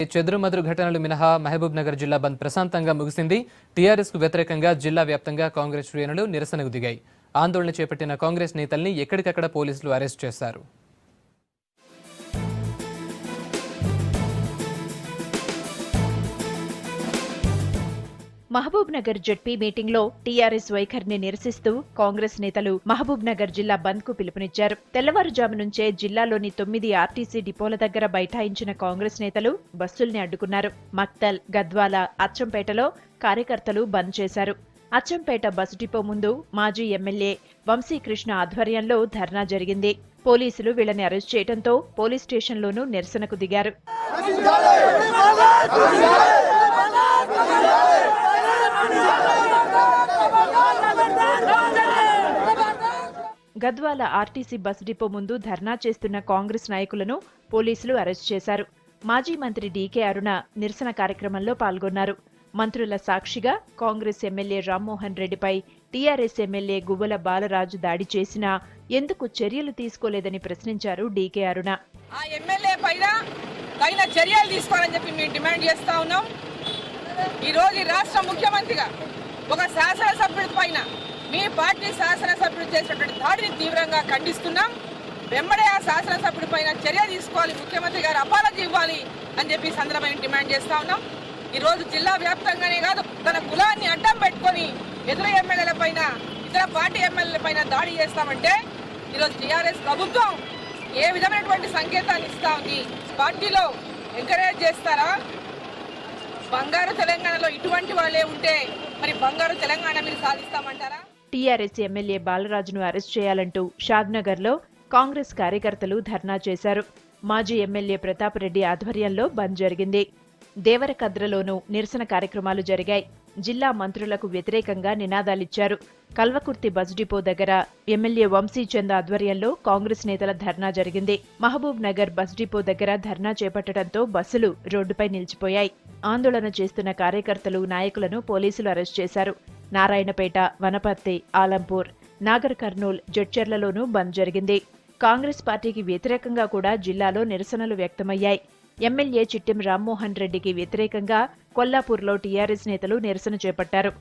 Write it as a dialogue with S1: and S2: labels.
S1: చెదురుమదురు ఘటనలు మినహా మహబూబ్ నగర్ జిల్లా బంద్ ప్రశాంతంగా ముగిసింది. టీఆర్ఎస్ కు వ్యతిరేకంగా జిల్లా వ్యాప్తంగా కాంగ్రెస్ శ్రేణులు నిరసనకు దిగాయి. ఆందోళన చేపట్టిన కాంగ్రెస్ నేతల్ని ఎక్కడికక్కడ పోలీసులు అరెస్ట్ చేశారు.
S2: మహబూబ్ నగర్ జడ్పీ మీటింగ్లో టీఆర్ఎస్ వైఖరిని నిరసిస్తూ కాంగ్రెస్ నేతలు మహబూబ్ నగర్ జిల్లా బంద్ కు పిలుపునిచ్చారు. తెల్లవారుజాము నుంచే జిల్లాలోని 9 ఆర్టీసీ డిపోల దగ్గర బైఠాయించిన కాంగ్రెస్ నేతలు బస్సుల్ని అడ్డుకున్నారు. మక్తల్, గద్వాల, అచ్చంపేటలో కార్యకర్తలు బంద్ చేశారు. అచ్చంపేట బస్సు డిపో ముందు మాజీ ఎమ్మెల్యే వంశీకృష్ణ ఆధ్వర్యంలో ధర్నా జరిగింది. పోలీసులు వీళ్లని అరెస్ట్ చేయడంతో పోలీస్ స్టేషన్లోనూ నిరసనకు దిగారు. గద్వాల ఆర్టీసీ బస్ డిపో ముందు ధర్నా చేస్తున్న కాంగ్రెస్ నాయకులను పోలీసులు అరెస్ట్ చేశారు. మాజీ మంత్రి డీకే అరుణ నిరసన కార్యక్రమంలో పాల్గొన్నారు. మంత్రుల సాక్షిగా కాంగ్రెస్ ఎమ్మెల్యే రామ్మోహన్ రెడ్డిపై టీఆర్ఎస్ ఎమ్మెల్యే గువ్వల బాలరాజు దాడి చేసినా ఎందుకు చర్యలు తీసుకోలేదని ప్రశ్నించారు డీకే అరుణ.
S3: ఆ ఎమ్మెల్యే పైన తగిన చర్యలు తీసుకోవాలని చెప్పి మేము డిమాండ్ చేస్తా ఉన్నాం. ఈ రోజు రాష్ట్ర ముఖ్యమంత్రిగా ఒక శాసనసభ్యుడి పైన మీ పార్టీ శాసనసభ్యుడు చేసినటువంటి దాడిని తీవ్రంగా ఖండిస్తున్నాం. వెంబడే ఆ శాసనసభ్యుడి పైన చర్య తీసుకోవాలి, ముఖ్యమంత్రి గారు అపాలజీ ఇవ్వాలి అని చెప్పి సందర్భంగా డిమాండ్ చేస్తా ఉన్నాం. ఈ రోజు జిల్లా వ్యాప్తంగానే కాదు, తన కులాన్ని అడ్డం పెట్టుకొని ఇతర ఎమ్మెల్యేల పైన, ఇతర పార్టీ ఎమ్మెల్యేల పైన దాడి చేస్తామంటే ఈరోజు టీఆర్ఎస్ ప్రభుత్వం ఏ విధమైనటువంటి సంకేతాన్ని ఇస్తా ఉంది? పార్టీలో ఎంకరేజ్ చేస్తారా? బంగారు తెలంగాణలో ఇటువంటి వాళ్ళే ఉంటే మరి బంగారు తెలంగాణ మీరు సాధిస్తామంటారా?
S2: టీఆర్ఎస్ ఎమ్మెల్యే బాలరాజును అరెస్ట్ చేయాలంటూ షాద్నగర్లో కాంగ్రెస్ కార్యకర్తలు ధర్నా చేశారు. మాజీ ఎమ్మెల్యే ప్రతాప్ రెడ్డి ఆధ్వర్యంలో బంద్ జరిగింది. దేవరకద్రలోనూ నిరసన కార్యక్రమాలు జరిగాయి. జిల్లా మంత్రులకు వ్యతిరేకంగా నినాదాలిచ్చారు. కల్వకుర్తి బస్ డిపో దగ్గర ఎమ్మెల్యే వంశీచంద్ ఆధ్వర్యంలో కాంగ్రెస్ నేతల ధర్నా జరిగింది. మహబూబ్ నగర్ బస్ డిపో దగ్గర ధర్నా చేపట్టడంతో బస్సులు రోడ్డుపై నిలిచిపోయాయి. ఆందోళన చేస్తున్న కార్యకర్తలు, నాయకులను పోలీసులు అరెస్ట్ చేశారు. నారాయణపేట, వనపర్తి, ఆలంపూర్, నాగర్ కర్నూల్, జడ్చర్లలోనూ బంద్ జరిగింది. కాంగ్రెస్ పార్టీకి వ్యతిరేకంగా కూడా జిల్లాలో నిరసనలు వ్యక్తమయ్యాయి. ఎమ్మెల్యే చిట్టెం రామ్మోహన్ రెడ్డికి వ్యతిరేకంగా కొల్లాపూర్లో టీఆర్ఎస్ నేతలు నిరసన చేపట్టారు.